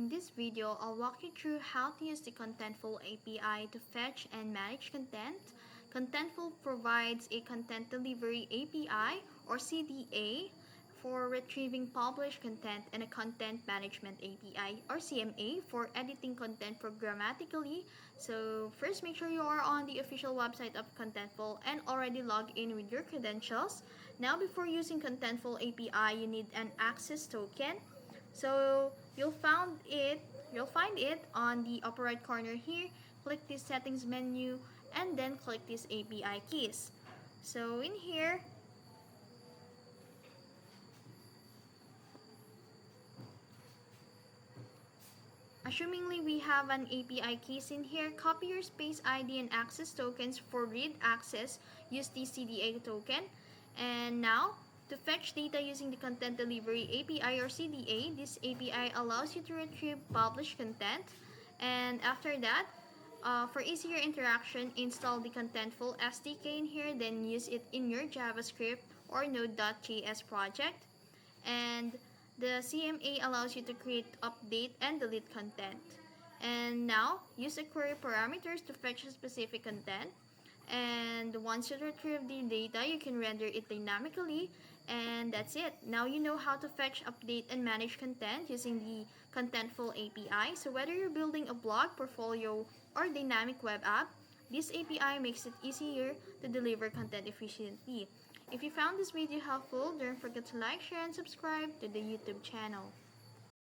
In this video, I'll walk you through how to use the Contentful API to fetch and manage content. Contentful provides a Content Delivery API or CDA for retrieving published content and a Content Management API or CMA for editing content programmatically. So first, make sure you are on the official website of Contentful and already logged in with your credentials. Now, before using Contentful API, you need an access token. So you'll find it on the upper right corner here. Click this settings menu and then click this API keys. So in here, assumingly we have an API keys in here, copy your space ID and access tokens. For read access, use the CDA token. And now, to fetch data using the Content Delivery API or CDA, this API allows you to retrieve published content. And after that, for easier interaction, install the Contentful SDK in here, then use it in your JavaScript or Node.js project. And the CMA allows you to create, update, and delete content. And now, use the query parameters to fetch a specific content. And once you retrieve the data, you can render it dynamically. And that's it. Now you know how to fetch, update, and manage content using the Contentful API. So whether you're building a blog, portfolio, or dynamic web app, this API makes it easier to deliver content efficiently. If you found this video helpful, don't forget to like, share, and subscribe to the YouTube channel.